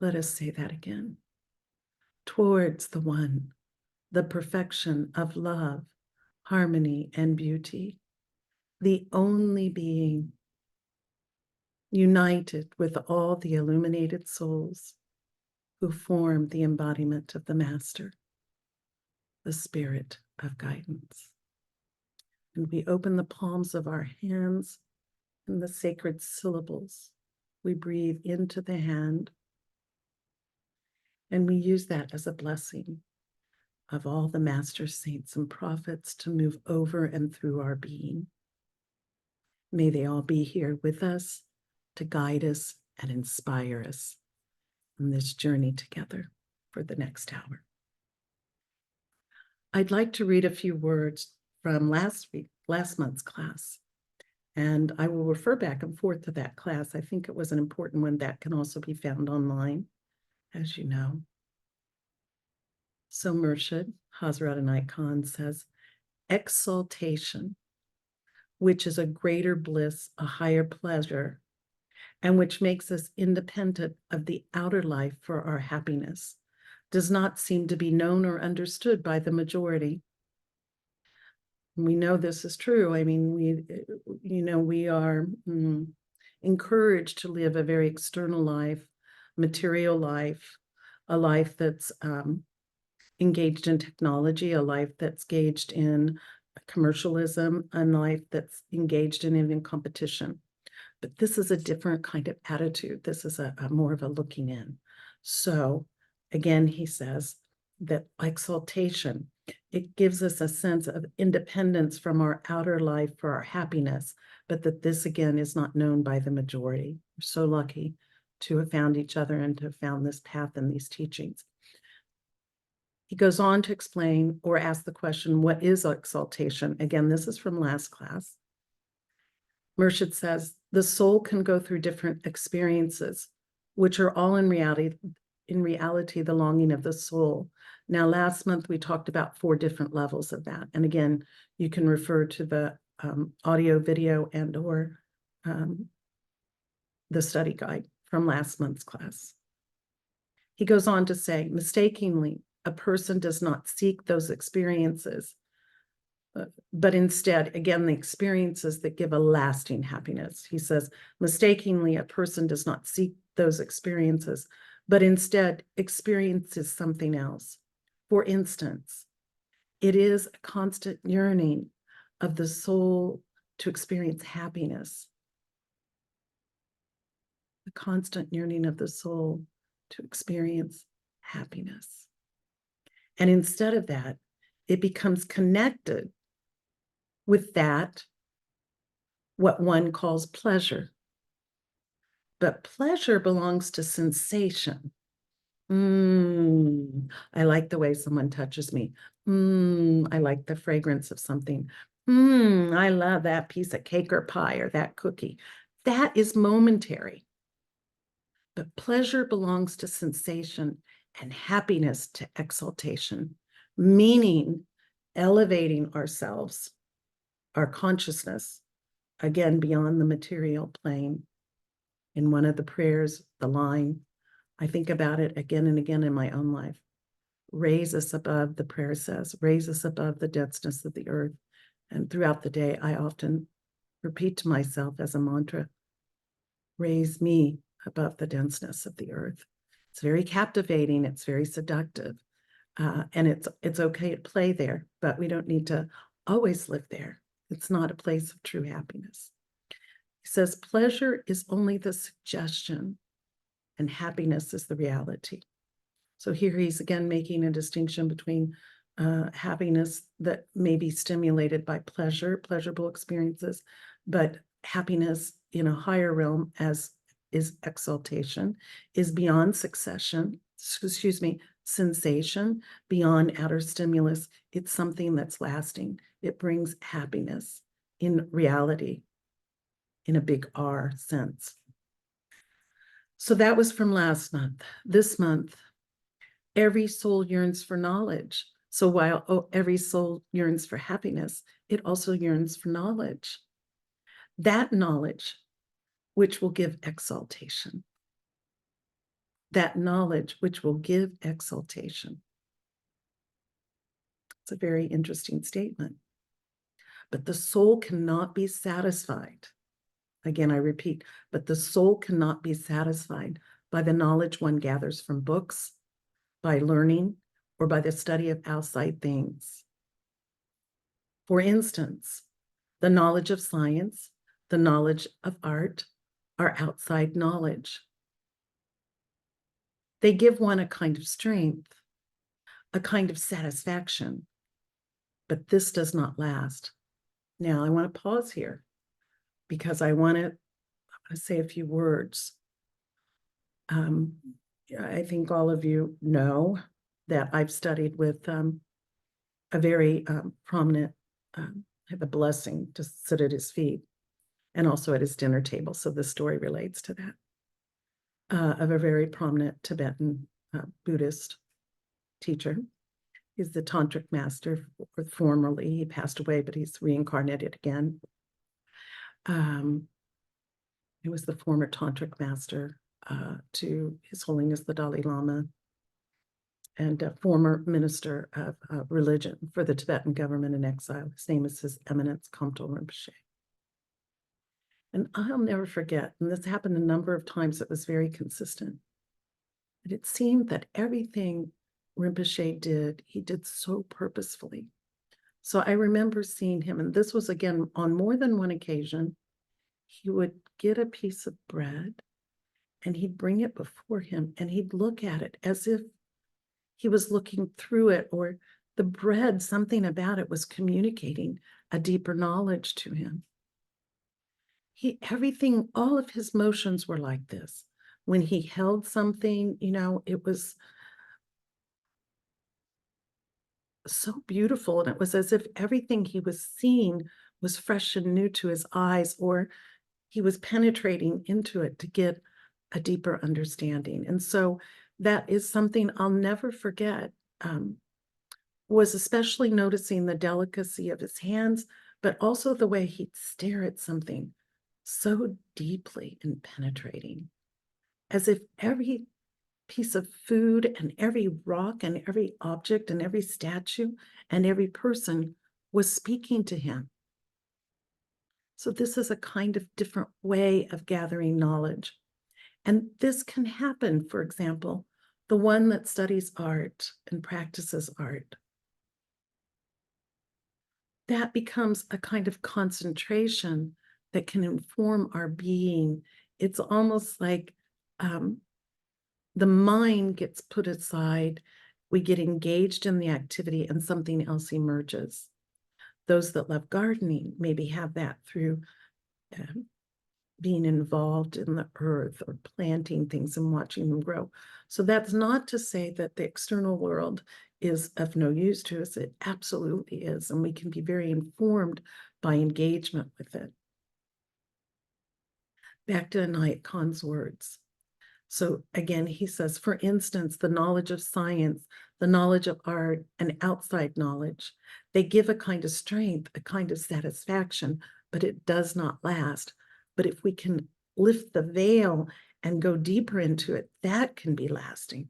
Let us say that again. Towards the one, the perfection of love, harmony, and beauty, the only being, united with all the illuminated souls who form the embodiment of the Master, the Spirit of guidance. And we open the palms of our hands and the sacred syllables. We breathe into the hand, and we use that as a blessing of all the Master Saints and Prophets to move over and through our being. May they all be here with us to guide us and inspire us on this journey together for the next hour. I'd like to read a few words from last month's class, and I will refer back and forth to that class. I think it was an important one that can also be found online, as you know. So Murshid, Hazrat Inayat Khan says, exaltation, which is a greater bliss, a higher pleasure, and which makes us independent of the outer life for our happiness, does not seem to be known or understood by the majority. We know this is true. I mean, we are encouraged to live a very external life, material life, a life that's engaged in technology, a life that's engaged in commercialism, a life that's engaged in competition. But this is a different kind of attitude. This is a more of a looking in. So again, he says that exaltation, it gives us a sense of independence from our outer life for our happiness, but that this again is not known by the majority. We're so lucky to have found each other and to have found this path and these teachings. He goes on to explain or ask the question, what is exaltation? Again, this is from last class. Murshid says, the soul can go through different experiences, which are all in reality the longing of the soul. Now, last month, we talked about 4 different levels of that. And again, you can refer to the audio, video, and or the study guide from last month's class. He goes on to say, mistakenly, a person does not seek those experiences, but instead, again, the experiences that give a lasting happiness. He says, mistakenly, a person does not seek those experiences, but instead experiences something else. For instance, it is a constant yearning of the soul to experience happiness. The constant yearning of the soul to experience happiness. And instead of that, it becomes connected with that, what one calls pleasure. But pleasure belongs to sensation. I like the way someone touches me. I like the fragrance of something. I love that piece of cake or pie or that cookie. That is momentary. But pleasure belongs to sensation and happiness to exaltation, meaning elevating ourselves, our consciousness, again, beyond the material plane. In one of the prayers, the line, I think about it again and again in my own life. Raise us above, the prayer says, raise us above the denseness of the earth. And throughout the day, I often repeat to myself as a mantra, raise me above the denseness of the earth. It's very captivating. It's very seductive. And it's okay to play there, but we don't need to always live there. It's not a place of true happiness. He says, pleasure is only the suggestion and happiness is the reality. So here he's again making a distinction between happiness that may be stimulated by pleasurable experiences, but happiness in a higher realm, as is exaltation, is beyond sensation, beyond outer stimulus. It's something that's lasting. It brings happiness in reality, in a big R sense. So that was from last month. This month, every soul yearns for knowledge. So while every soul yearns for happiness, it also yearns for knowledge. That knowledge, which will give exaltation. that knowledge which will give exaltation. It's a very interesting statement. But the soul cannot be satisfied. Again, I repeat, but the soul cannot be satisfied by the knowledge one gathers from books, by learning, or by the study of outside things. For instance, the knowledge of science, the knowledge of art are outside knowledge. They give one a kind of strength, a kind of satisfaction, but this does not last. Now, I want to pause here because I want to say a few words. I think all of you know that I've studied with a very prominent, I have a blessing to sit at his feet and also at his dinner table. So the story relates to that, of a very prominent Tibetan Buddhist teacher. He's the tantric master, or formerly. He passed away, but he's reincarnated again. He was the former tantric master to His Holiness the Dalai Lama and a former minister of religion for the Tibetan government in exile. His name is His Eminence Khamto Rinpoche. And I'll never forget, and this happened a number of times, it was very consistent, but it seemed that everything Rinpoche did, he did so purposefully. So I remember seeing him, and this was again on more than one occasion. He would get a piece of bread and he'd bring it before him and he'd look at it as if he was looking through it, or the bread, something about it was communicating a deeper knowledge to him. Everything, all of his motions were like this. When he held something, it was so beautiful. And it was as if everything he was seeing was fresh and new to his eyes, or he was penetrating into it to get a deeper understanding. And so that is something I'll never forget, was especially noticing the delicacy of his hands, but also the way he'd stare at something so deeply and penetrating, as if every piece of food and every rock and every object and every statue and every person was speaking to him. So this is a kind of different way of gathering knowledge. And this can happen, for example, the one that studies art and practices art. That becomes a kind of concentration that can inform our being. It's almost like the mind gets put aside, we get engaged in the activity, and something else emerges. Those that love gardening maybe have that through being involved in the earth or planting things and watching them grow. So that's not to say that the external world is of no use to us. It absolutely is. And we can be very informed by engagement with it. Back to Inayat Khan's words. So again, he says, for instance, the knowledge of science, the knowledge of art, and outside knowledge, they give a kind of strength, a kind of satisfaction, but it does not last. But if we can lift the veil and go deeper into it, that can be lasting.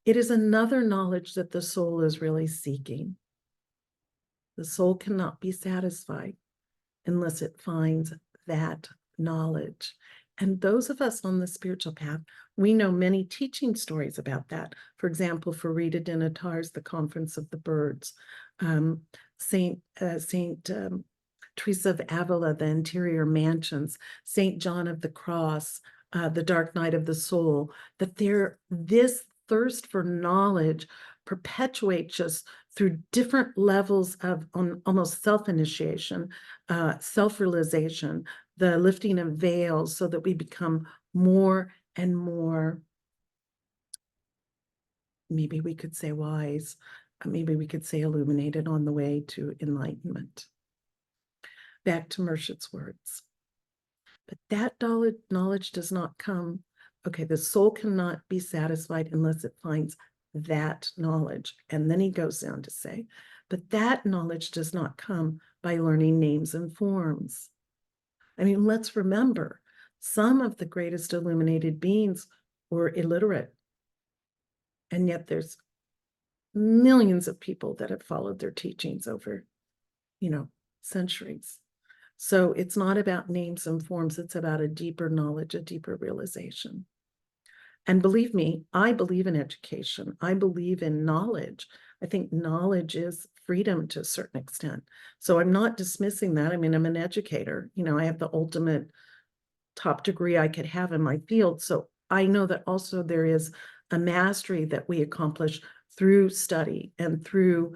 It is another knowledge that the soul is really seeking. The soul cannot be satisfied unless it finds that knowledge. And those of us on the spiritual path, we know many teaching stories about that. For example, for Rita Dinatar's The Conference of the Birds, Saint Teresa of Avila, The Interior Mansions, Saint John of the Cross, The Dark Night of the Soul, that this thirst for knowledge perpetuates us through different levels of almost self-initiation, self-realization, the lifting of veils, so that we become more and more, maybe we could say wise, maybe we could say illuminated on the way to enlightenment. Back to Murshid's words. But that knowledge does not come, okay, the soul cannot be satisfied unless it finds that knowledge. And then he goes on to say, but that knowledge does not come by learning names and forms. I mean, let's remember, Some of the greatest illuminated beings were illiterate. And yet there's millions of people that have followed their teachings over, centuries. So it's not about names and forms, it's about a deeper knowledge, a deeper realization. And believe me, I believe in education. I believe in knowledge. I think knowledge is freedom to a certain extent. So I'm not dismissing that. I mean, I'm an educator. I have the ultimate top degree I could have in my field. So I know that also there is a mastery that we accomplish through study and through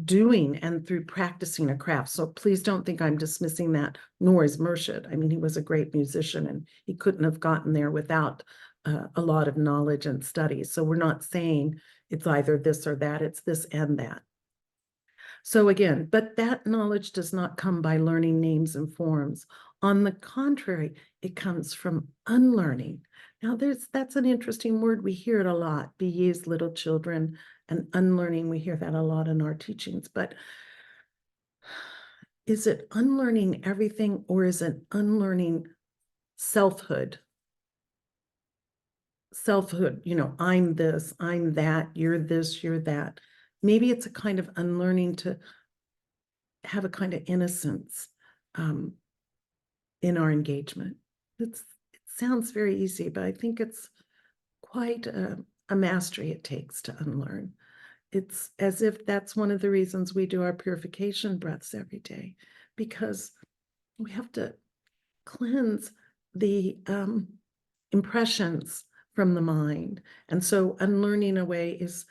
doing and through practicing a craft. So please don't think I'm dismissing that, nor is Murshid. I mean, he was a great musician and he couldn't have gotten there without a lot of knowledge and study. So we're not saying it's either this or that, it's this and that. So again, but that knowledge does not come by learning names and forms. On the contrary, it comes from unlearning. Now that's an interesting word. We hear it a lot, be ye as little children, and unlearning. We hear that a lot in our teachings, but is it unlearning everything or is it unlearning selfhood? Selfhood, I'm this, I'm that, you're this, you're that. Maybe it's a kind of unlearning to have a kind of innocence in our engagement. It sounds very easy, but I think it's quite a mastery it takes to unlearn. It's as if that's one of the reasons we do our purification breaths every day, because we have to cleanse the impressions from the mind. And so unlearning away is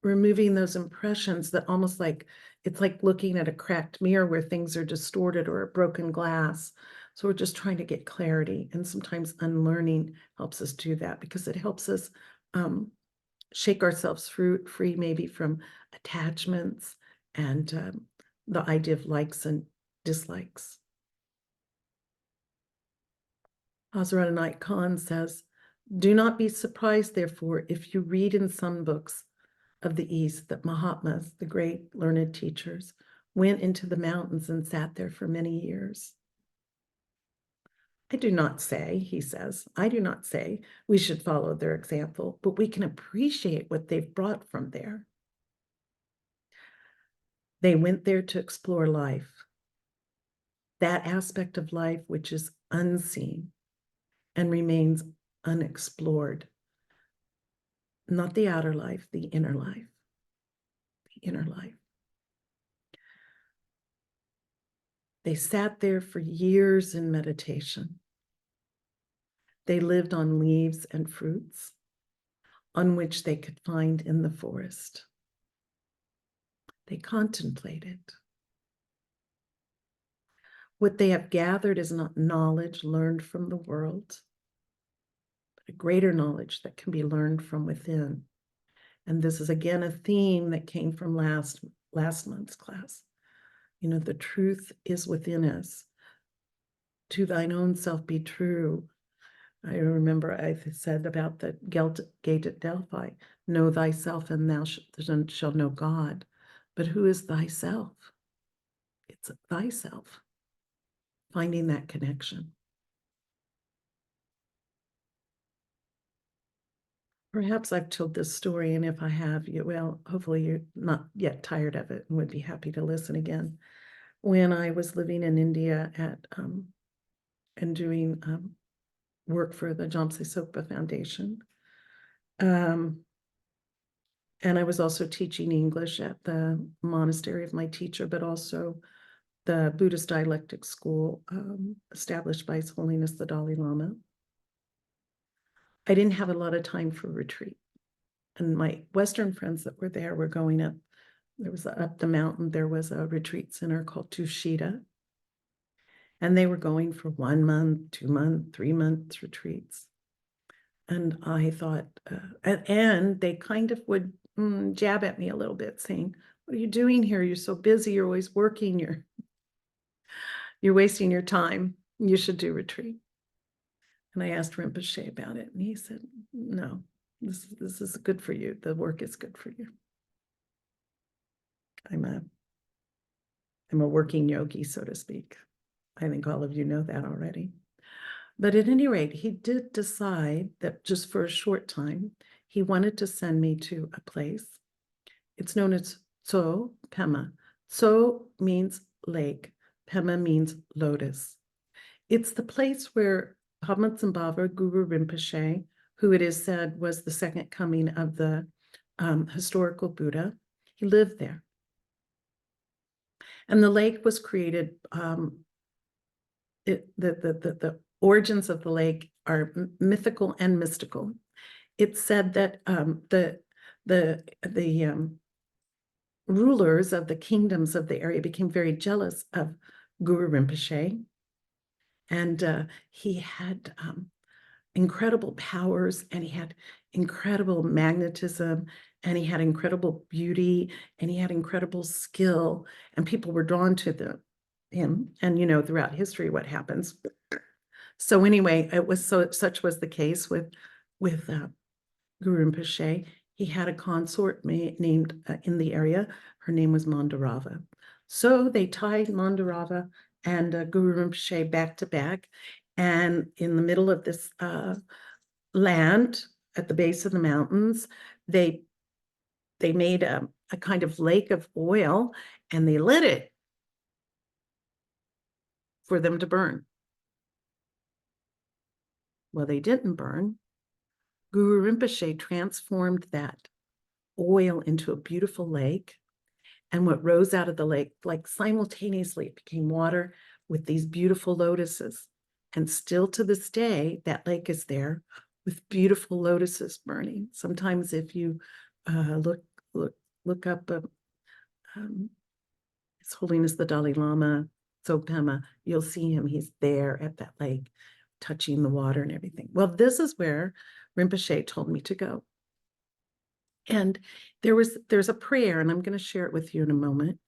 removing those impressions that almost like, it's like looking at a cracked mirror where things are distorted or a broken glass. So we're just trying to get clarity. And sometimes unlearning helps us do that because it helps us shake ourselves free maybe from attachments and the idea of likes and dislikes. Hazrat Inayat Khan says, do not be surprised, therefore, if you read in some books of the East that Mahatmas, the great learned teachers, went into the mountains and sat there for many years. I do not say, he says, I do not say we should follow their example, but we can appreciate what they've brought from there. They went there to explore life, that aspect of life which is unseen and remains unexplored. Not the outer life, the inner life. The inner life. They sat there for years in meditation. They lived on leaves and fruits on which they could find in the forest. They contemplated. What they have gathered is not knowledge learned from the world, but a greater knowledge that can be learned from within. And this is again a theme that came from last month's class. The truth is within us. To thine own self be true. I remember I said about the gate at Delphi, know thyself and thou shalt know God. But who is thyself? It's thyself. Finding that connection. Perhaps I've told this story, and if I have, hopefully you're not yet tired of it and would be happy to listen again. When I was living in India and doing work for the Jamse Sokpa Foundation, and I was also teaching English at the monastery of my teacher, but also the Buddhist dialectic school established by His Holiness the Dalai Lama. I didn't have a lot of time for retreat. And my Western friends that were there were going up. There was up the mountain, there was a retreat center called Tushita. And they were going for 1 month, 2 month, 3 month retreats. And I thought, and they kind of would jab at me a little bit saying, what are you doing here? You're so busy, you're always working, you're wasting your time. You should do retreat. And I asked Rinpoche about it, and he said, no, this is good for you. The work is good for you. I'm a working yogi, so to speak. I think all of you know that already. But at any rate, he did decide that just for a short time, he wanted to send me to a place. It's known as Tso Pema. Tso means lake, Pema means lotus. It's the place where Padmasambhava Guru Rinpoche, who it is said was the second coming of the historical Buddha, he lived there. And the lake was created, the origins of the lake are mythical and mystical. It's said that the rulers of the kingdoms of the area became very jealous of Guru Rinpoche, and he had incredible powers, and he had incredible magnetism, and he had incredible beauty, and he had incredible skill, and people were drawn to him. And you know, throughout history, what happens. So anyway, it was such was the case with Guru Rinpoche. He had a consort named in the area. Her name was Mandarava. So they tied Mandarava and Guru Rinpoche back to back. And in the middle of this land at the base of the mountains, they made a kind of lake of oil, and they lit it for them to burn. Well, they didn't burn. Guru Rinpoche transformed that oil into a beautiful lake. And what rose out of the lake, like simultaneously, it became water with these beautiful lotuses. And still to this day, that lake is there with beautiful lotuses burning. Sometimes if you look up His Holiness the Dalai Lama, Tsopema, you'll see him. He's there at that lake, touching the water and everything. Well, this is where Rinpoche told me to go. And there's a prayer, and I'm going to share it with you in a moment.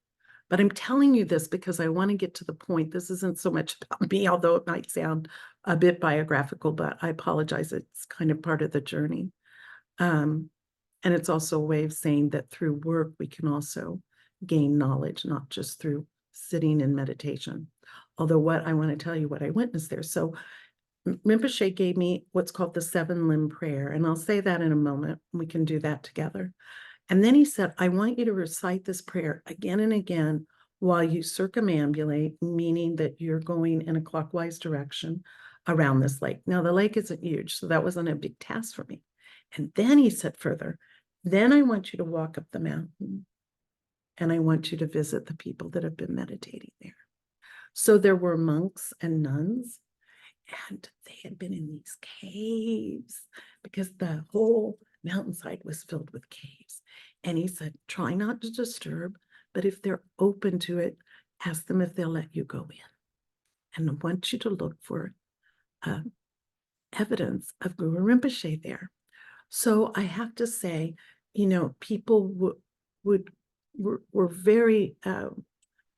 But I'm telling you this because I want to get to the point. This isn't so much about me, although it might sound a bit biographical, but I apologize. It's kind of part of the journey. And it's also a way of saying that through work, we can also gain knowledge, not just through sitting in meditation. Although what I want to tell you what I witnessed there. So Rinpoche gave me what's called the 7-limb prayer, and I'll say that in a moment. We can do that together. And then he said, I want you to recite this prayer again and again while you circumambulate, meaning that you're going in a clockwise direction around this lake. Now, the lake isn't huge, so that wasn't a big task for me. And then he said further, then I want you to walk up the mountain, and I want you to visit the people that have been meditating there. So there were monks and nuns, and they had been in these caves because the whole mountainside was filled with caves. And he said, try not to disturb, but if they're open to it, ask them if they'll let you go in. And I want you to look for evidence of Guru Rinpoche there. So I have to say, you know, people were very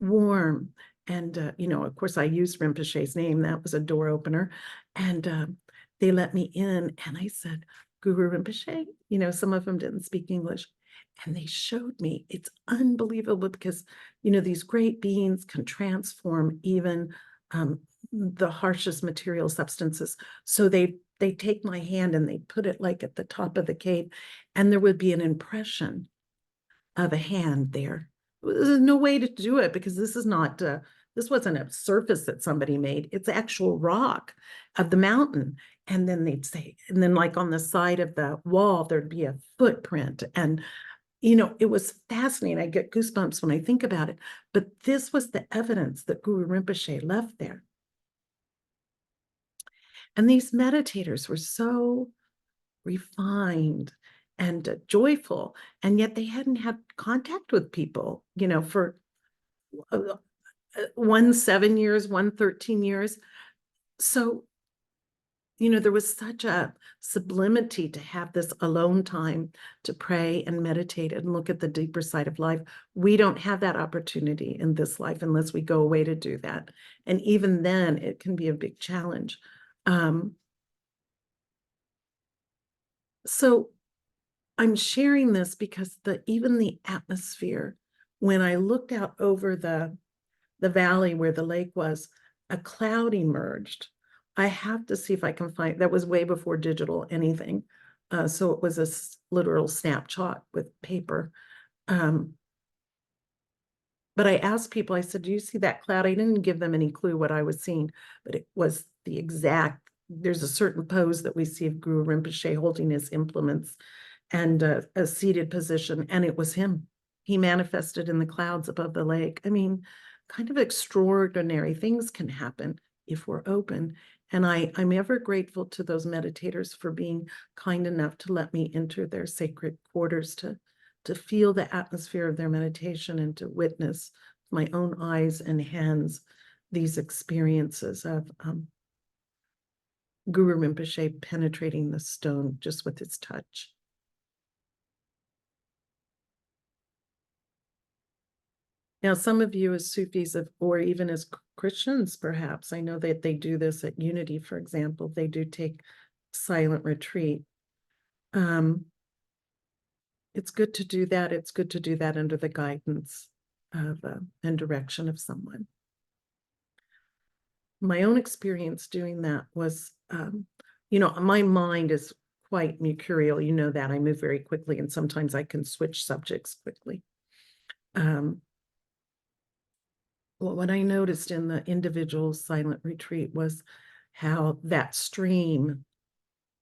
warm. And, you know, of course, I used Rinpoche's name. That was a door opener. And they let me in. And I said, Guru Rinpoche, you know, some of them didn't speak English. And they showed me. It's unbelievable because, you know, these great beings can transform even the harshest material substances. So they take my hand and they put it like at the top of the cave, and there would be an impression of a hand there. There's no way to do it because this is not, this wasn't a surface that somebody made. It's actual rock of the mountain. And then they'd say, and then like on the side of the wall, there'd be a footprint. And, you know, it was fascinating. I get goosebumps when I think about it. But this was the evidence that Guru Rinpoche left there. And these meditators were so refined and joyful, and yet they hadn't had contact with people, you know, for one 7 years, one 13 years. So, you know, there was such a sublimity to have this alone time to pray and meditate and look at the deeper side of life. We don't have that opportunity in this life unless we go away to do that. And even then, it can be a big challenge. So I'm sharing this because even the atmosphere, when I looked out over the valley where the lake was, a cloud emerged. I have to see if I can find, that was way before digital anything. So it was a literal snapshot with paper. But I asked people, I said, do you see that cloud? I didn't give them any clue what I was seeing, but it was the exact, there's a certain pose that we see of Guru Rinpoche holding his implements and a seated position, and it was him. He manifested in the clouds above the lake. I mean, kind of extraordinary things can happen if we're open. And I'm ever grateful to those meditators for being kind enough to let me enter their sacred quarters to feel the atmosphere of their meditation and to witness my own eyes and hands these experiences of Guru Rinpoche penetrating the stone just with his touch. Now, some of you as Sufis or even as Christians, perhaps, I know that they do this at Unity, for example, they do take silent retreat. It's good to do that. It's good to do that under the guidance of and direction of someone. My own experience doing that was, my mind is quite mercurial. You know that I move very quickly, and sometimes I can switch subjects quickly. Well, what I noticed in the individual silent retreat was how that stream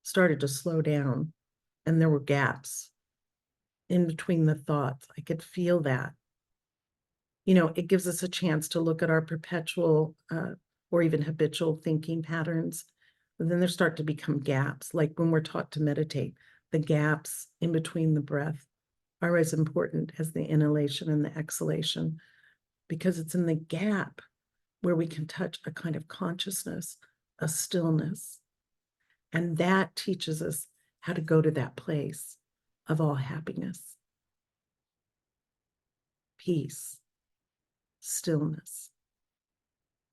started to slow down, and there were gaps in between the thoughts. I could feel that. It gives us a chance to look at our perpetual or even habitual thinking patterns. And then there start to become gaps, like when we're taught to meditate, the gaps in between the breath are as important as the inhalation and the exhalation, because it's in the gap where we can touch a kind of consciousness, a stillness. And that teaches us how to go to that place of all happiness, peace, stillness.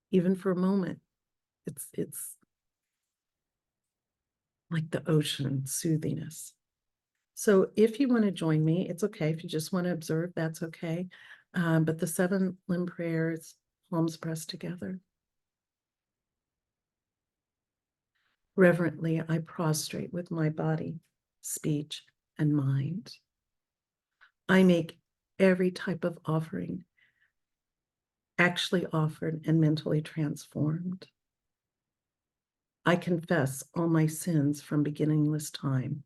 Even for a moment, it's like the ocean, soothingness. So if you want to join me, it's okay. If you just want to observe, that's okay. But the 7 limb prayers, palms pressed together. Reverently, I prostrate with my body, speech, and mind. I make every type of offering actually offered and mentally transformed. I confess all my sins from beginningless time,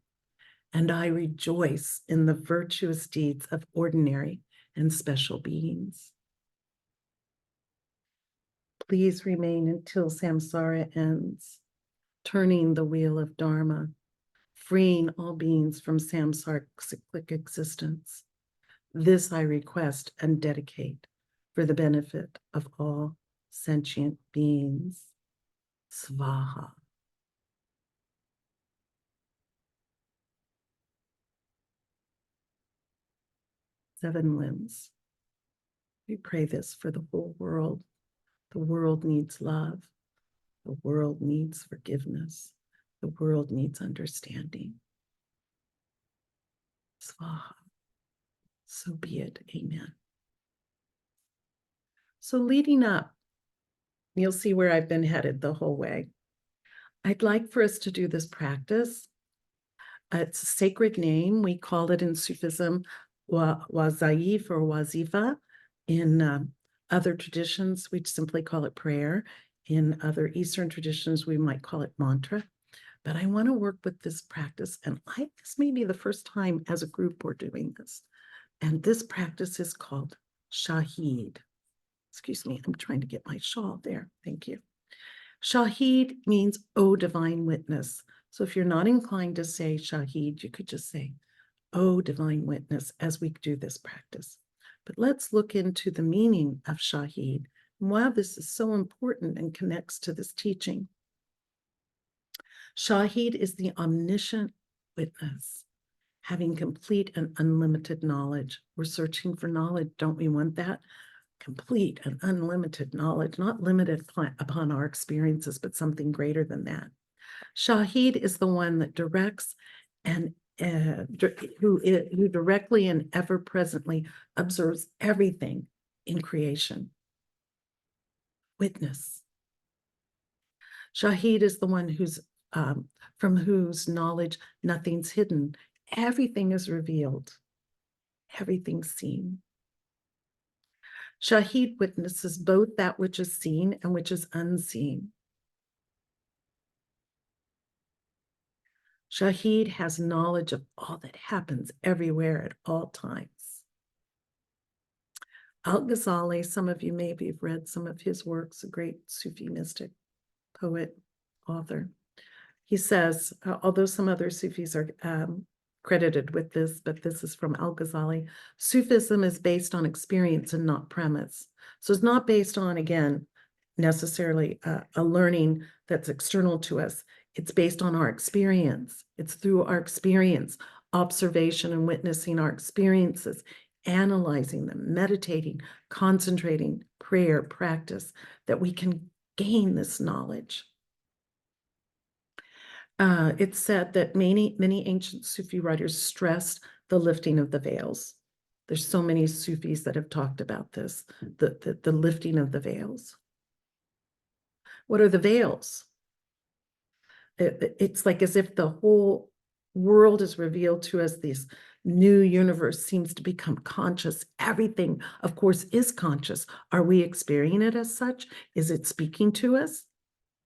and I rejoice in the virtuous deeds of ordinary and special beings. Please remain until samsara ends, turning the wheel of Dharma, freeing all beings from samsaric cyclic existence. This I request and dedicate for the benefit of all sentient beings. Svaha. Seven limbs. We pray this for the whole world. The world needs love. The world needs forgiveness. The world needs understanding. Svaha. So be it. Amen. So leading up, you'll see where I've been headed the whole way. I'd like for us to do this practice. It's a sacred name. We call it in Sufism wazaif or wazifa. In other traditions, we simply call it prayer. In other Eastern traditions, we might call it mantra. But I want to work with this practice, and this may be the first time as a group we're doing this. And this practice is called Shahid. Excuse me, I'm trying to get my shawl there. Thank you. Shahid means, O divine witness. So if you're not inclined to say Shahid, you could just say, O divine witness, as we do this practice. But let's look into the meaning of Shahid and why this is so important and connects to this teaching. Shahid is the omniscient witness, having complete and unlimited knowledge. We're searching for knowledge. Don't we want that? Complete and unlimited knowledge, not limited upon our experiences, but something greater than that. Shahid is the one that directs and who directly and ever presently observes everything in creation. Witness. Shahid is the one who's from whose knowledge nothing's hidden. Everything is revealed. Everything's seen. Shahid witnesses both that which is seen and which is unseen. Shahid has knowledge of all that happens everywhere at all times. Al-Ghazali, some of you maybe have read some of his works, a great Sufi mystic, poet, author. He says, although some other Sufis are credited with this, but this is from Al-Ghazali, Sufism is based on experience and not premise. So it's not based on, again, necessarily a learning that's external to us. It's based on our experience. It's through our experience, observation and witnessing our experiences, analyzing them, meditating, concentrating, prayer, practice, that we can gain this knowledge. It's said that many ancient Sufi writers stressed the lifting of the veils. There's so many Sufis that have talked about this, the lifting of the veils. What are the veils? It's like as if the whole world is revealed to us. This new universe seems to become conscious. Everything, of course, is conscious. Are we experiencing it as such? Is it speaking to us?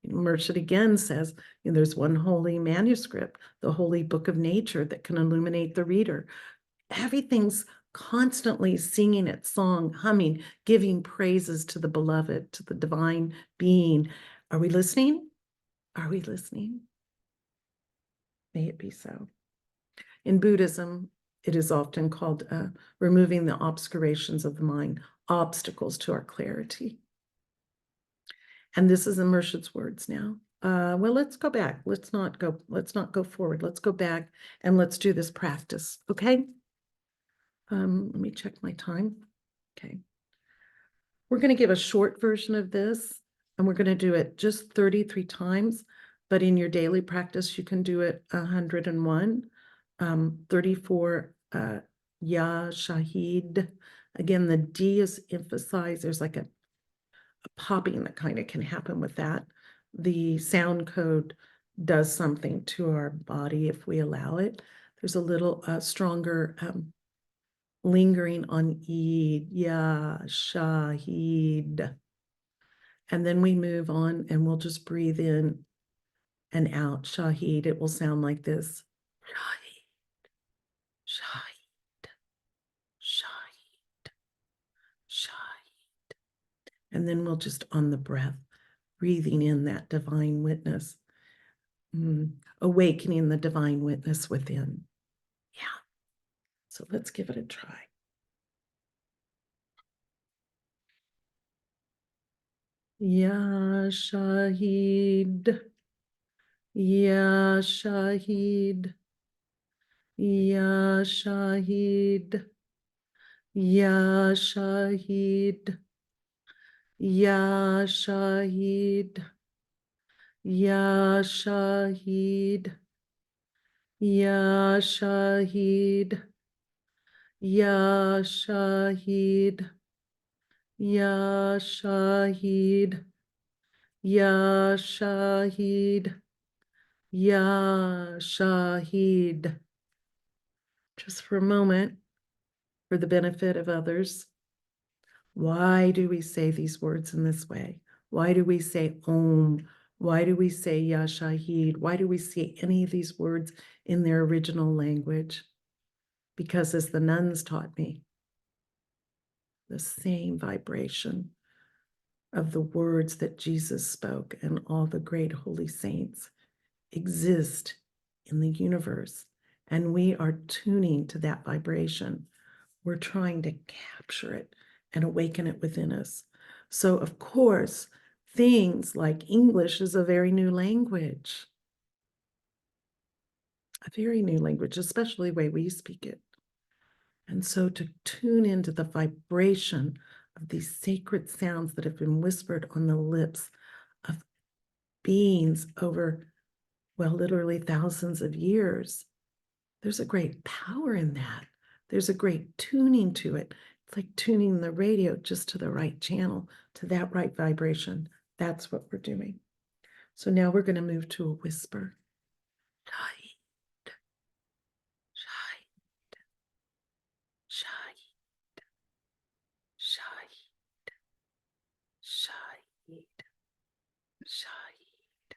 Murshid again says, there's one holy manuscript, the holy book of nature that can illuminate the reader. Everything's constantly singing its song, humming, giving praises to the beloved, to the divine being. Are we listening? Are we listening? May it be so. In Buddhism, it is often called removing the obscurations of the mind, obstacles to our clarity. And this is in Murshid's words now. Well, let's go back. Let's not go forward. Let's go back and let's do this practice, okay? Let me check my time. Okay. We're going to give a short version of this, and we're going to do it just 33 times, but in your daily practice, you can do it 101, 34, Ya Shahid. Again, the D is emphasized. There's like a popping that kind of can happen with that. The sound code does something to our body if we allow it. There's a little stronger lingering on Eid, Ya, Shahid. And then we move on and we'll just breathe in and out, Shahid. It will sound like this. Shahid, Shahid, Shahid, Shahid. And then we'll just on the breath, breathing in that divine witness, awakening the divine witness within. Yeah. So let's give it a try. Ya Shahid, Ya Shahid, Ya Shahid, Ya Shahid, Ya Shahid, Ya Shahid, Ya Shahid, Ya Shahid, Ya Shahid, Ya Shahid, Ya Shahid. Just for a moment, for the benefit of others. Why do we say these words in this way? Why do we say Om? Why do we say Ya Shahid? Why do we say any of these words in their original language? Because as the nuns taught me, the same vibration of the words that Jesus spoke and all the great holy saints exist in the universe. And we are tuning to that vibration. We're trying to capture it and awaken it within us. So, of course, things like English is a very new language. A very new language, especially the way we speak it. And so to tune into the vibration of these sacred sounds that have been whispered on the lips of beings over, well, literally thousands of years, there's a great power in that. There's a great tuning to it. It's like tuning the radio just to the right channel, to that right vibration. That's what we're doing. So now we're going to move to a whisper. Shahid, Shahid, Shahid, Shahid, Shahid, Shahid,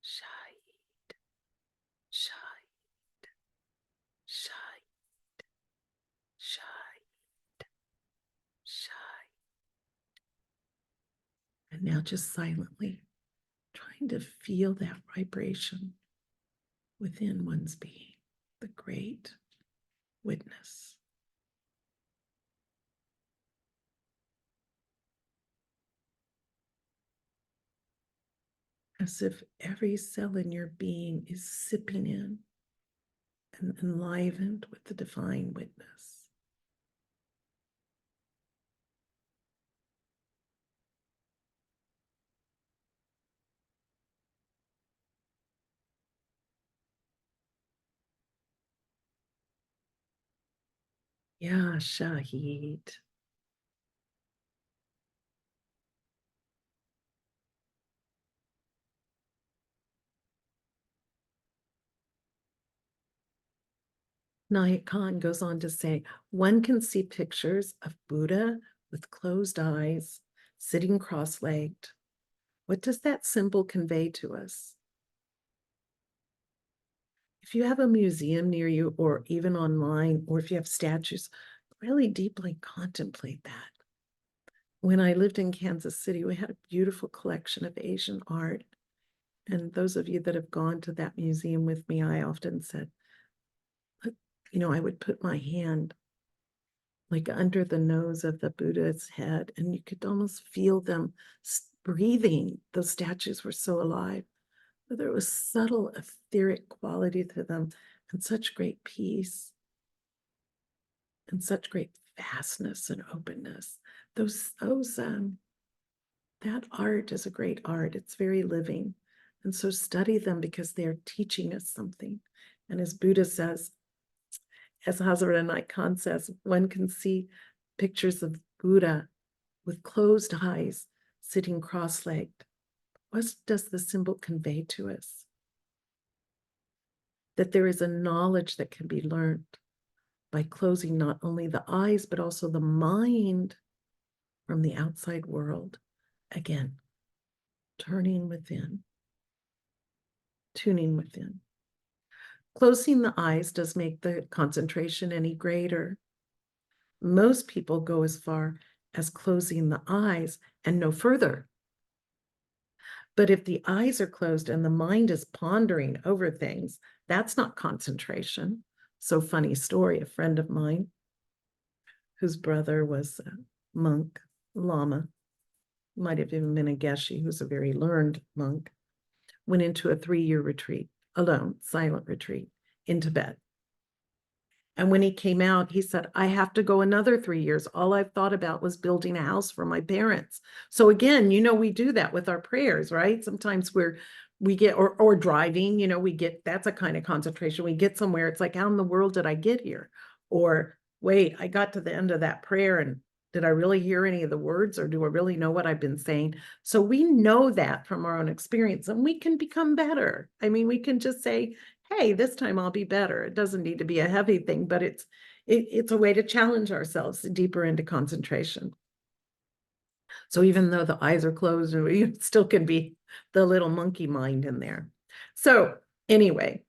Shahid, Shahid, Shahid, Shahid, Shahid. And now just silently trying to feel that vibration within one's being, the great witness. As if every cell in your being is sipping in and enlivened with the divine witness. Ya Shahid. Inayat Khan goes on to say, one can see pictures of Buddha with closed eyes, sitting cross-legged. What does that symbol convey to us? If you have a museum near you, or even online, or if you have statues, really deeply contemplate that. When I lived in Kansas City, we had a beautiful collection of Asian art. And those of you that have gone to that museum with me, I often said, I would put my hand like under the nose of the Buddha's head, and you could almost feel them breathing. Those statues were so alive. But there was subtle etheric quality to them, and such great peace, and such great vastness and openness. That art is a great art. It's very living. And so study them because they're teaching us something. And as Buddha says, as Hazrat Inayat Khan says, one can see pictures of Buddha with closed eyes, sitting cross-legged. What does the symbol convey to us? That there is a knowledge that can be learned by closing not only the eyes, but also the mind from the outside world. Again, turning within, tuning within. Closing the eyes does make the concentration any greater. Most people go as far as closing the eyes and no further. But if the eyes are closed and the mind is pondering over things, that's not concentration. So funny story, a friend of mine whose brother was a monk, lama, might have even been a geshe, who's a very learned monk, went into a 3-year retreat, alone, silent retreat in Tibet. And when he came out, he said, I have to go another 3 years. All I've thought about was building a house for my parents. So again, we do that with our prayers, right? Sometimes we get, or driving, we get, that's a kind of concentration. We get somewhere, it's like, how in the world did I get here? Or wait, I got to the end of that prayer and did I really hear any of the words, or do I really know what I've been saying? So we know that from our own experience, and we can become better. I mean, we can just say, hey, this time I'll be better. It doesn't need to be a heavy thing, but it's a way to challenge ourselves deeper into concentration. So even though the eyes are closed, we still can be the little monkey mind in there. So anyway,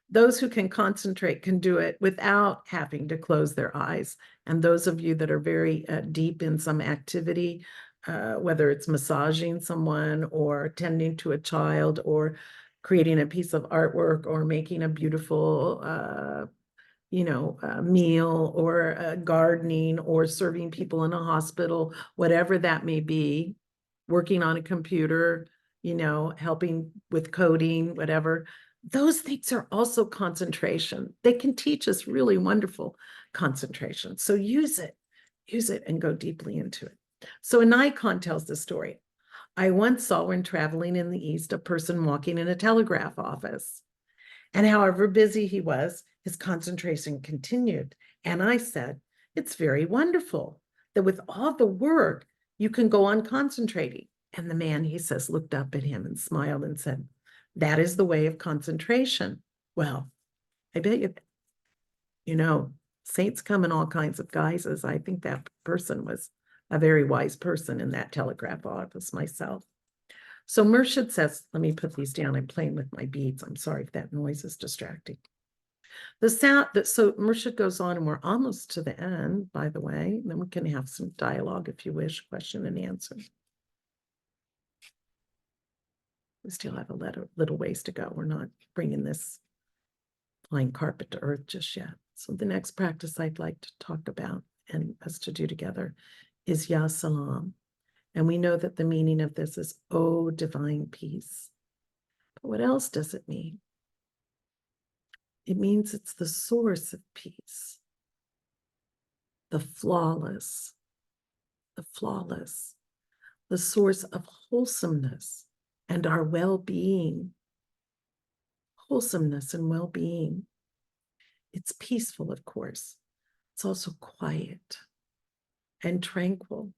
those who can concentrate can do it without having to close their eyes. And those of you that are very deep in some activity, whether it's massaging someone or tending to a child or creating a piece of artwork or making a beautiful meal, or gardening, or serving people in a hospital, whatever that may be, working on a computer, helping with coding, whatever. Those things are also concentration. They can teach us really wonderful concentration. So use it and go deeply into it. So Inayat Khan tells the story. I once saw, when traveling in the East, a person walking in a telegraph office. And however busy he was, his concentration continued. And I said, it's very wonderful that with all the work, you can go on concentrating. And the man, he says, looked up at him and smiled and said, that is the way of concentration. Well, I bet saints come in all kinds of guises. I think that person was a very wise person in that telegraph office myself. So Murshid says, let me put these down. I'm playing with my beads. I'm sorry if that noise is distracting. The sound that so Murshid goes on, and we're almost to the end, by the way. Then we can have some dialogue if you wish, question and answer. We still have a little ways to go. We're not bringing this flying carpet to earth just yet. So the next practice I'd like to talk about and us to do together is Ya Salam. And we know that the meaning of this is, oh, divine peace. But what else does it mean? It means it's the source of peace, the flawless, the source of wholesomeness and our well-being. Wholesomeness and well-being. It's peaceful, of course. It's also quiet and tranquil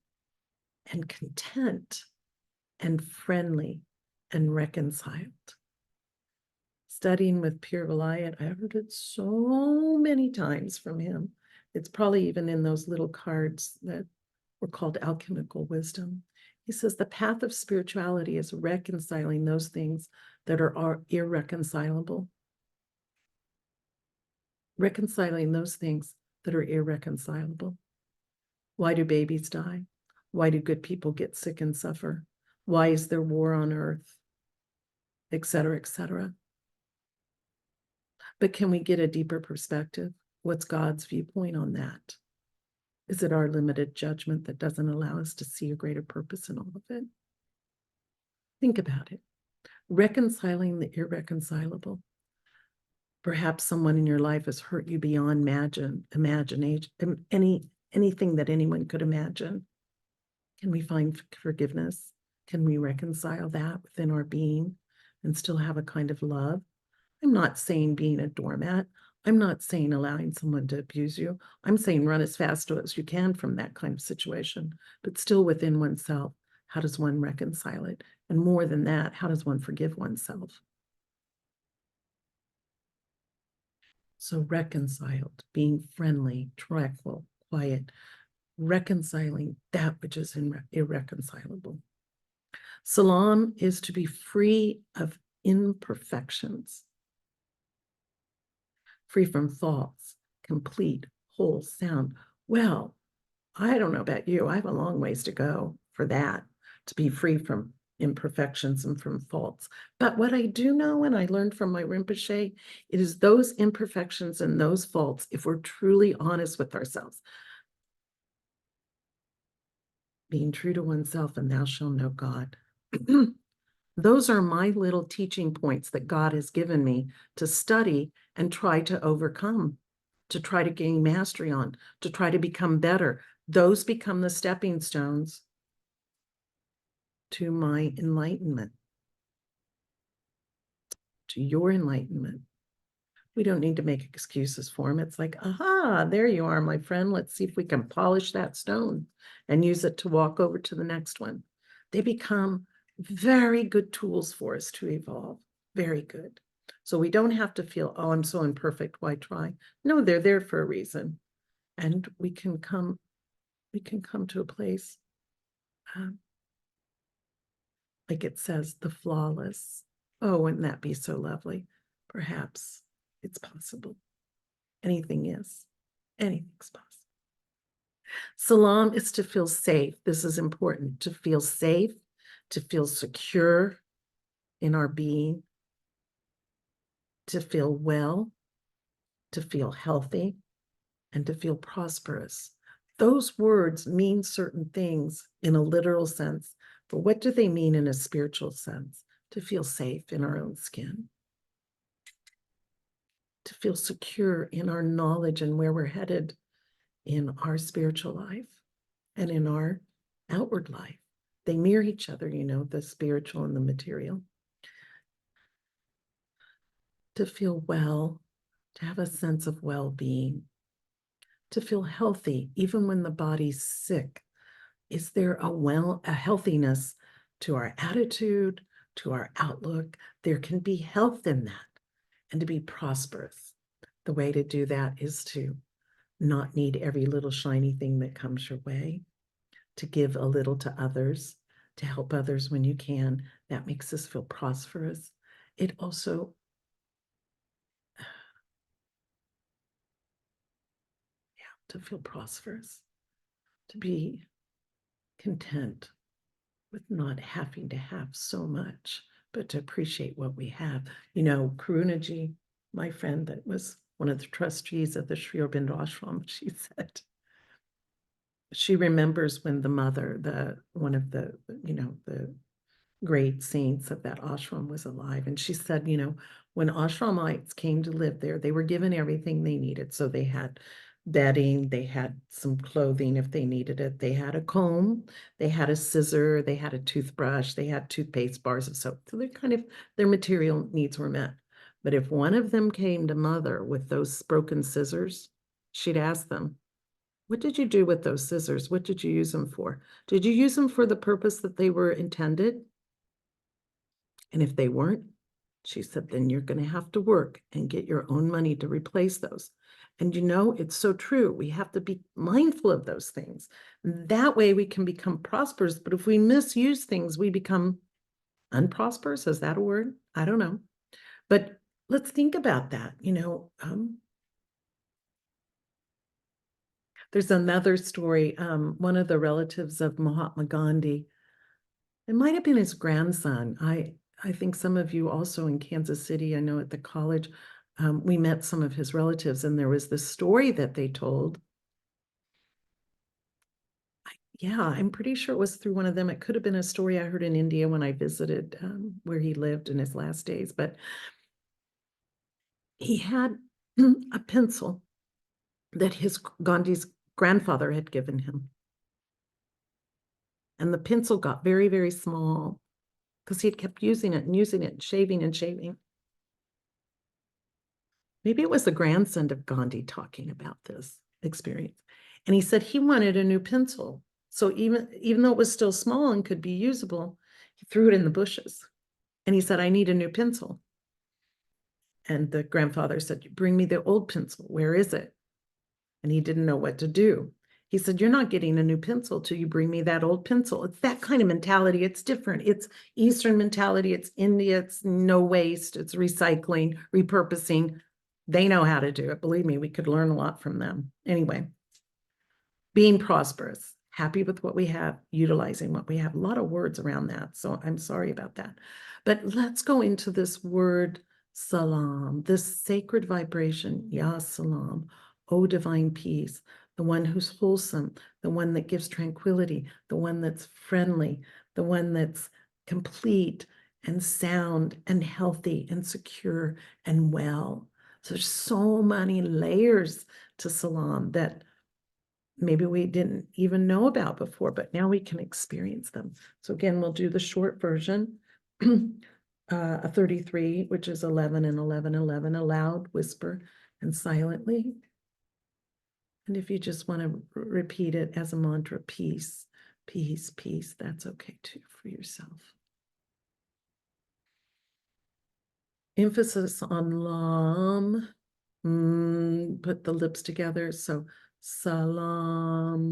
and content and friendly and reconciled. Studying with Pir Vilayat, I heard it so many times from him. It's probably even in those little cards that were called alchemical wisdom. He says the path of spirituality is reconciling those things that are irreconcilable. Reconciling those things that are irreconcilable. Why do babies die? Why do good people get sick and suffer? Why is there war on earth? Et cetera, et cetera. But can we get a deeper perspective? What's God's viewpoint on that? Is it our limited judgment that doesn't allow us to see a greater purpose in all of it? Think about it. Reconciling the irreconcilable. Perhaps someone in your life has hurt you beyond imagination, anything that anyone could imagine. Can we find forgiveness? Can we reconcile that within our being and still have a kind of love? I'm not saying being a doormat. I'm not saying allowing someone to abuse you. I'm saying run as fast as you can from that kind of situation, but still within oneself. How does one reconcile it? And more than that, how does one forgive oneself? So reconciled, being friendly, tranquil, quiet, reconciling that which is irreconcilable. Salam is to be free of imperfections, free from thoughts, complete, whole, sound. Well, I don't know about you. I have a long ways to go for that, to be free from imperfections and from faults. But what I do know, and I learned from my Rinpoche, it is those imperfections and those faults, if we're truly honest with ourselves, being true to oneself, and thou shalt know God. Those are my little teaching points that God has given me to study and try to overcome, to try to gain mastery on, to try to become better. Those become the stepping stones to my enlightenment, to your enlightenment. We don't need to make excuses for them. It's like, aha, there you are, my friend. Let's see if we can polish that stone and use it to walk over to the next one. They become very good tools for us to evolve. Very good. So we don't have to feel, oh, I'm so imperfect, why try? No, they're there for a reason. And we can come to a place, like it says, the flawless. Oh, wouldn't that be so lovely? Perhaps it's possible. Anything is. Anything's possible. Salam is to feel safe. This is important, to feel safe, to feel secure in our being, to feel well, to feel healthy, and to feel prosperous. Those words mean certain things in a literal sense, but what do they mean in a spiritual sense? To feel safe in our own skin, to feel secure in our knowledge and where we're headed in our spiritual life and in our outward life. They mirror each other, the spiritual and the material. To feel well, to have a sense of well-being, to feel healthy, even when the body's sick. Is there a healthiness to our attitude, to our outlook. There can be health in that, and to be prosperous. The way to do that is to not need every little shiny thing that comes your way, to give a little to others, to help others when you can. That makes us feel prosperous. It also, to feel prosperous, to be content with not having to have so much, but to appreciate what we have. You know, Karunaji, my friend that was one of the trustees of the Sri Aurobindo Ashram, she said she remembers when the mother, one of the, the great saints of that ashram was alive. And she said, when ashramites came to live there, they were given everything they needed. So they had bedding, they had some clothing if they needed it. They had a comb, they had a scissor, they had a toothbrush, they had toothpaste, bars of soap. So their material needs were met. But if one of them came to mother with those broken scissors, she'd ask them, what did you do with those scissors? What did you use them for? Did you use them for the purpose that they were intended? And if they weren't, she said, then you're going to have to work and get your own money to replace those. And it's so true. We have to be mindful of those things. That way we can become prosperous. But if we misuse things, we become unprosperous. Is that a word? I don't know. But let's think about that. There's another story. One of the relatives of Mahatma Gandhi, it might have been his grandson. I think some of you also in Kansas City, I know at the college, we met some of his relatives, and there was this story that they told. Yeah, I'm pretty sure it was through one of them. It could have been a story I heard in India when I visited where he lived in his last days, but he had a pencil that his Gandhi's grandfather had given him. And the pencil got very, very small because he had kept using it and shaving and shaving. Maybe it was the grandson of Gandhi talking about this experience. And he said he wanted a new pencil. So even though it was still small and could be usable, he threw it in the bushes. And he said, I need a new pencil. And the grandfather said, bring me the old pencil. Where is it? And he didn't know what to do. He said, you're not getting a new pencil till you bring me that old pencil. It's that kind of mentality. It's different. It's Eastern mentality. It's India. It's no waste. It's recycling, repurposing. They know how to do it. Believe me, we could learn a lot from them. Anyway, being prosperous, happy with what we have, utilizing what we have. A lot of words around that. So I'm sorry about that. But let's go into this word salam, this sacred vibration, ya salam, O divine peace, the one who's wholesome, the one that gives tranquility, the one that's friendly, the one that's complete and sound and healthy and secure and well. So there's so many layers to salam that maybe we didn't even know about before, but now we can experience them. So again, we'll do the short version. A 33, which is 11 and 11, 11, aloud, whisper, and silently. And if you just want to repeat it as a mantra, peace, peace, peace, that's okay too for yourself. Emphasis on lam. Put the lips together. So salam.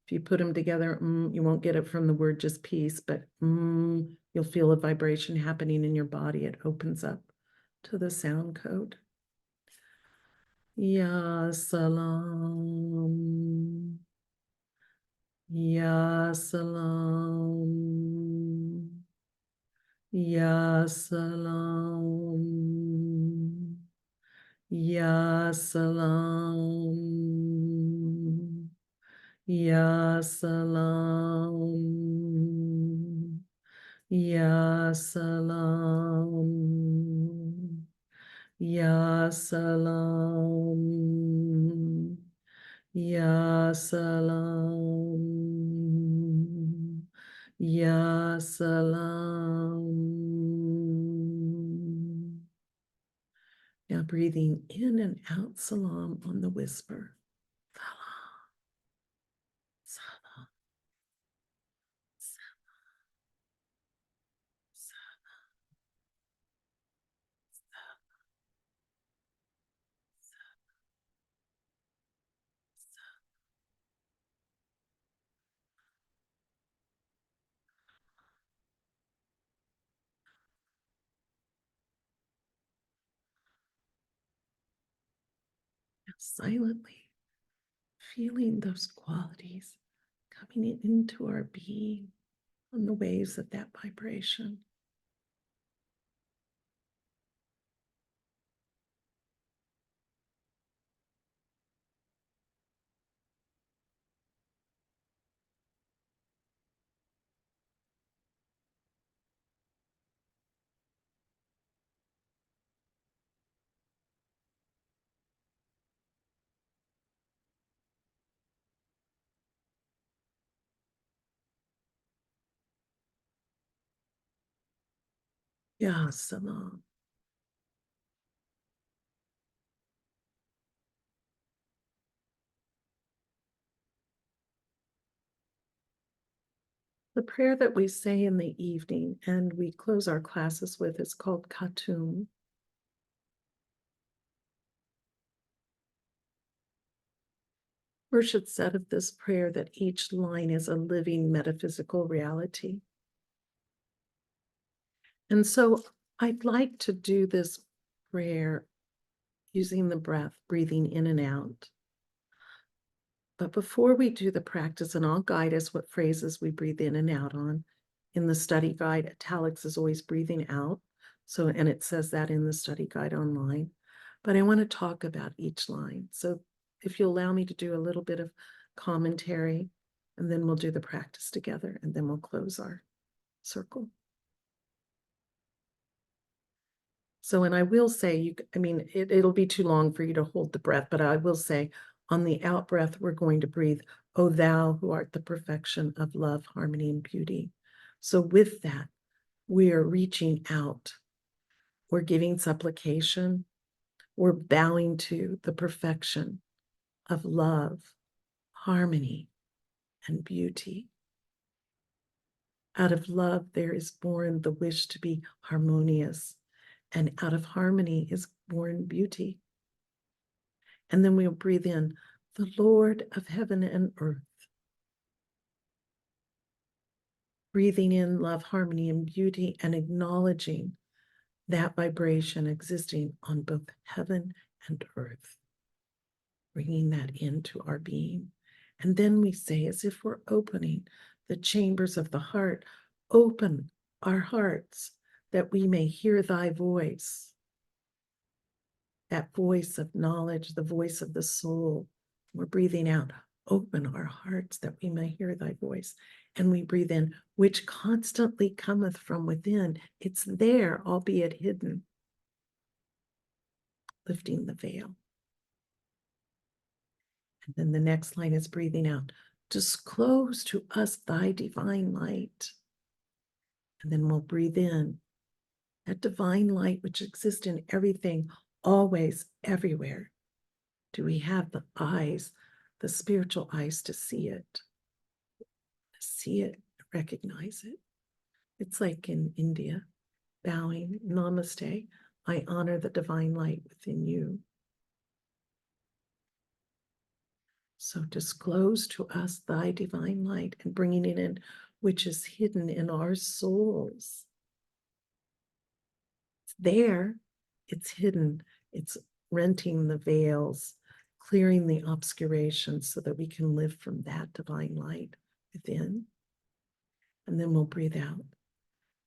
If you put them together, you won't get it from the word just peace, but you'll feel a vibration happening in your body. It opens up to the sound code. Ya salam. Ya salam. Ya salam. Ya salam. Ya salam. Ya salam. Ya salam. Ya salam. Ya salam. Now breathing in and out salam on the whisper. Salam. Salam. Salam. silently feeling those qualities coming into our being on the waves of that vibration. Yasama. The prayer that we say in the evening and we close our classes with is called Khatum. Murshid said of this prayer that each line is a living metaphysical reality. And so I'd like to do this prayer using the breath, breathing in and out. But before we do the practice, and I'll guide us what phrases we breathe in and out on. In the study guide, italics is always breathing out. So, and it says that in the study guide online. But I want to talk about each line. So if you'll allow me to do a little bit of commentary, and then we'll do the practice together, and then we'll close our circle. So, and I will say, it'll be too long for you to hold the breath, but I will say on the out breath, we're going to breathe, O thou who art the perfection of love, harmony, and beauty. So with that, we are reaching out. We're giving supplication. We're bowing to the perfection of love, harmony, and beauty. Out of love, there is born the wish to be harmonious, and out of harmony is born beauty. And then we'll breathe in the Lord of heaven and earth. Breathing in love, harmony, and beauty, and acknowledging that vibration existing on both heaven and earth. Bringing that into our being. And then we say, as if we're opening the chambers of the heart, open our hearts that we may hear thy voice. That voice of knowledge, the voice of the soul. We're breathing out, open our hearts that we may hear thy voice. And we breathe in, which constantly cometh from within. It's there, albeit hidden. Lifting the veil. And then the next line is breathing out, disclose to us thy divine light. And then we'll breathe in that divine light which exists in everything, always, everywhere. Do we have the eyes, the spiritual eyes to see it? Recognize it. It's like in India, bowing, namaste, I honor the divine light within you. So disclose to us thy divine light and bringing it in, which is hidden in our souls. It's there, it's hidden, it's renting the veils, clearing the obscuration so that we can live from that divine light within. And then we'll breathe out,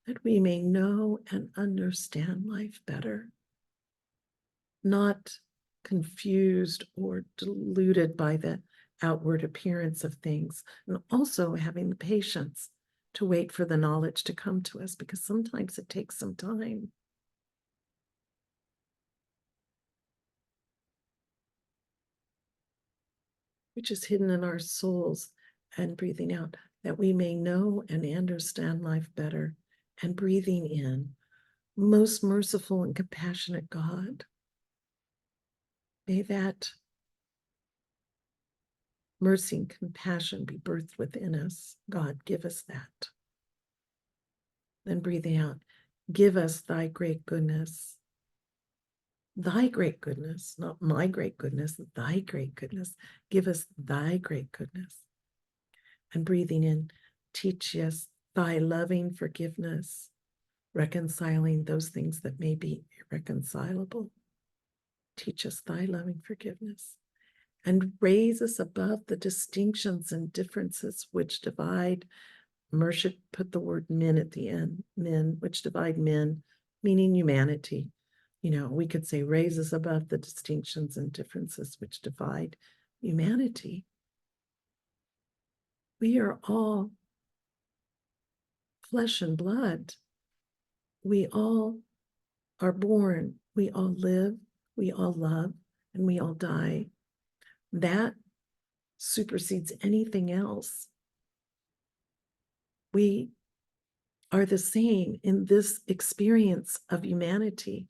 that we may know and understand life better, not confused or deluded by the outward appearance of things, and also having the patience to wait for the knowledge to come to us, because sometimes it takes some time. Which is hidden in our souls, and breathing out, that we may know and understand life better, and breathing in, most merciful and compassionate God, may that mercy and compassion be birthed within us. God, give us that. Then breathing out, give us thy great goodness. Thy great goodness, not my great goodness, thy great goodness. Give us thy great goodness. And breathing in, teach us thy loving forgiveness, reconciling those things that may be irreconcilable. Teach us thy loving forgiveness. and raise us above the distinctions and differences which divide. Mershid put the word men at the end, men, which divide men, meaning humanity. You know, we could say raise us above the distinctions and differences which divide humanity. We are all flesh and blood. We all are born, we all live, we all love, and we all die. That supersedes anything else. We are the same in this experience of humanity.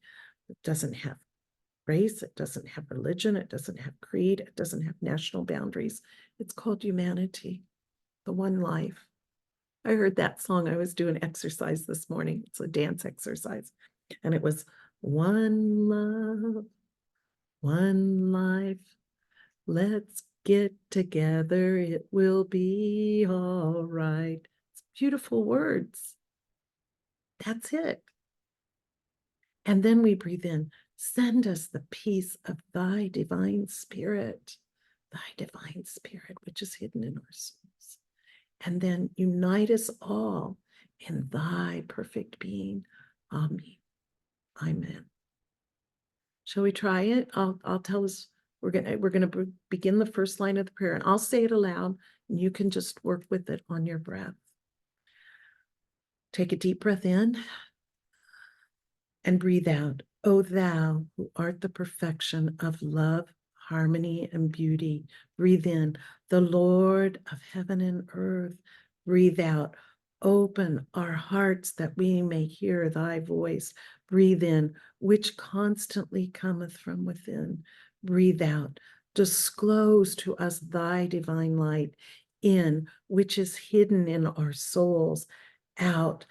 It doesn't have race, it doesn't have religion, it doesn't have creed, it doesn't have national boundaries. It's called humanity, the one life. I heard that song. I was doing exercise this morning. It's a dance exercise. And it was one love, one life. Let's get together. It will be all right. It's beautiful words. That's it. And then we breathe in, send us the peace of thy divine spirit, which is hidden in our souls. And then unite us all in thy perfect being. Amen. Amen. Shall we try it? I'll tell us, we're gonna begin the first line of the prayer, and I'll say it aloud, and you can just work with it on your breath. Take a deep breath in and breathe out. O thou who art the perfection of love, harmony, and beauty, breathe in, the Lord of heaven and earth. Breathe out, open our hearts that we may hear thy voice. Breathe in, which constantly cometh from within. Breathe out, disclose to us thy divine light, in which is hidden in our souls. Out,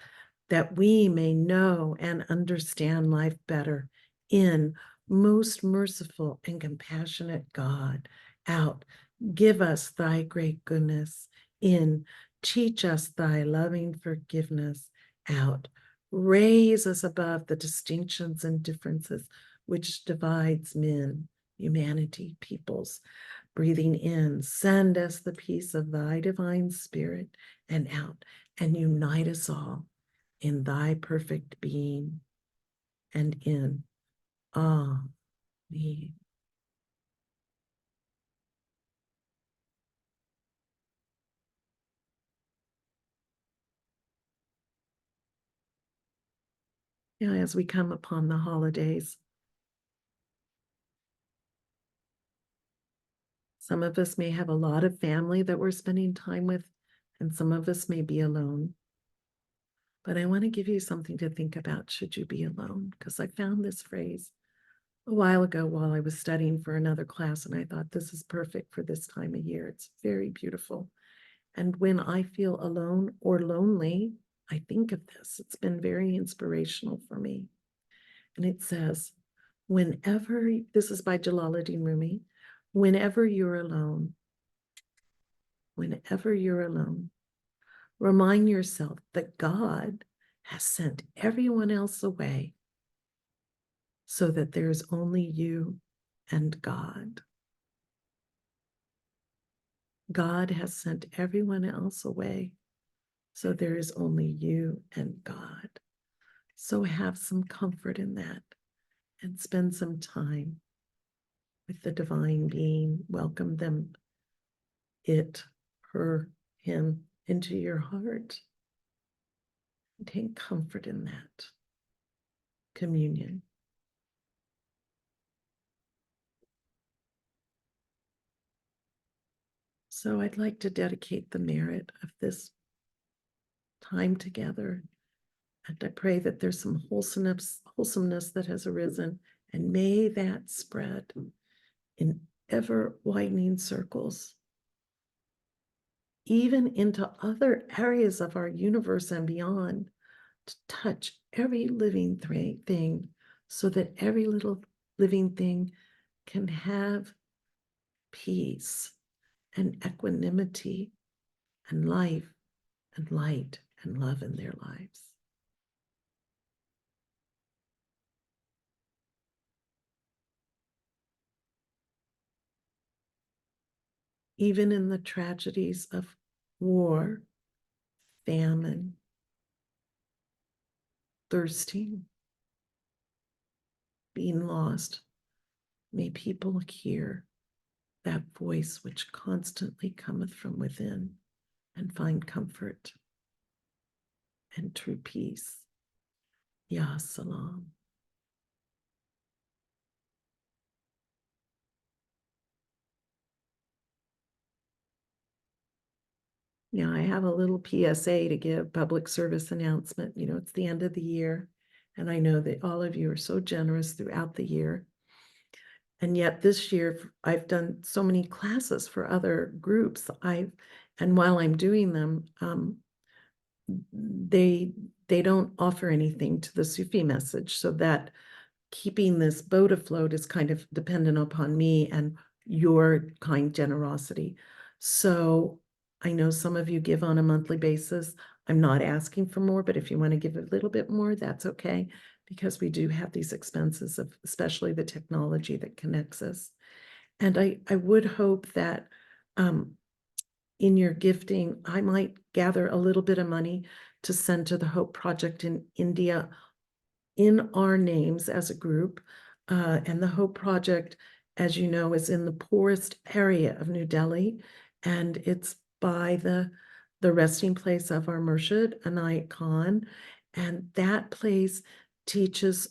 that we may know and understand life better. In, most merciful and compassionate God. Out, give us thy great goodness. In, teach us thy loving forgiveness. Out, raise us above the distinctions and differences which divides men, humanity, peoples. Breathing in, send us the peace of thy divine spirit, and out, and unite us all in thy perfect being, and in me. Yeah, as we come upon the holidays, some of us may have a lot of family that we're spending time with, and some of us may be alone. But I want to give you something to think about should you be alone, because I found this phrase a while ago while I was studying for another class, and I thought this is perfect for this time of year. It's very beautiful. And when I feel alone or lonely, I think of this. It's been very inspirational for me. And it says, whenever, this is by Jalaluddin Rumi, whenever you're alone, remind yourself that God has sent everyone else away so that there's only you and God. God has sent everyone else away, so there is only you and God. So have some comfort in that and spend some time with the divine being. Welcome them, it, her, him into your heart. And take comfort in that communion. So I'd like to dedicate the merit of this time together. And I pray that there's some wholesomeness that has arisen, and may that spread in ever widening circles, even into other areas of our universe and beyond, to touch every living thing, so that every little living thing can have peace and equanimity and life and light and love in their lives. even in the tragedies of war, famine, thirsting, being lost, may people hear that voice which constantly cometh from within and find comfort and true peace. Ya Salam. Now, I have a little PSA to give, public service announcement. You know, it's the end of the year, and I know that all of you are so generous throughout the year. And yet this year, I've done so many classes for other groups. And while I'm doing them, they don't offer anything to the Sufi message, so that keeping this boat afloat is kind of dependent upon me and your kind generosity. So I know some of you give on a monthly basis. I'm not asking for more, but if you want to give a little bit more, that's okay, because we do have these expenses of especially the technology that connects us. And I would hope that in your gifting, I might gather a little bit of money to send to the Hope Project in India in our names as a group. And the Hope Project, as you know, is in the poorest area of New Delhi, and it's by the resting place of our Murshid, Inayat Khan. And that place teaches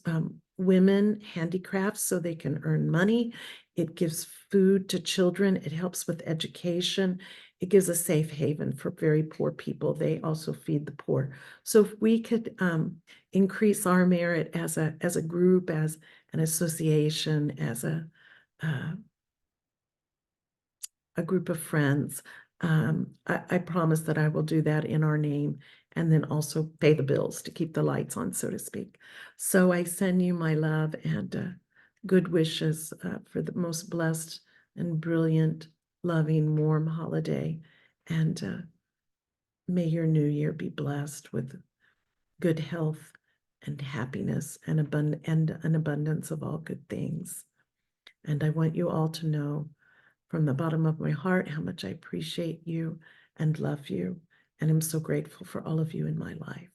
women handicrafts so they can earn money. It gives food to children. It helps with education. It gives a safe haven for very poor people. They also feed the poor. So if we could increase our merit as a group, as an association, as a group of friends, I promise that I will do that in our name, and then also pay the bills to keep the lights on, so to speak. So I send you my love and good wishes for the most blessed and brilliant, loving, warm holiday. And may your new year be blessed with good health and happiness and an abundance of all good things. And I want you all to know from the bottom of my heart how much I appreciate you and love you. And I'm so grateful for all of you in my life.